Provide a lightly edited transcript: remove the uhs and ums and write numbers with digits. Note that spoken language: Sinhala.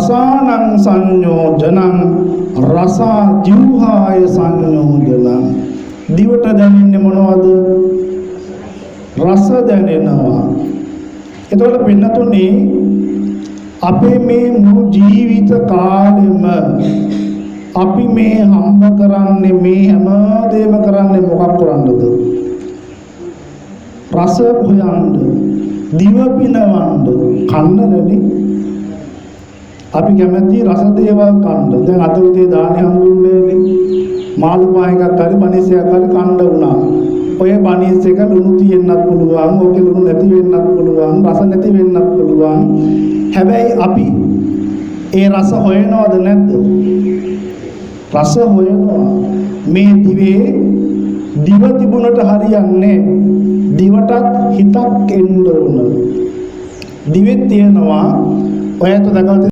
රසානං සංයෝජනං රස ජීවහාය සංයෝජනං. දිවට දැනෙන්නේ මොනවද? රස දැනෙනවා. එතකොට පින්නතුනේ අපේ මේ මුළු ජීවිත කාලෙම අපි මේ හම්බ කරන්නේ මේ හැමදේම කරන්නේ මොකක් කරන්නද? රස හොයන්න, දිව පිනවන්න, කන්නනේ. අපි කැමති රස දේවල් කන්න. දැන් අද උදේ දානේ හම්බුනේ මාළු පහ එකක් හරි බනිසයක් හරි කන්න වුණා. ඔය බනිස් එක ලුණු තියෙන්නත් පුළුවන්, ඕකේ ලුණු නැති වෙන්නත් පුළුවන්, රස නැති වෙන්නත් පුළුවන්. හැබැයි අපි ඒ රස හොයනවද නැද්ද? රස හොයනවා. මේ දිවේ දිව තිබුණට හරියන්නේ. දිවටත් හිතක් එන්න ඕන. දිවෙත් තියෙනවා ඔයත් දැකලා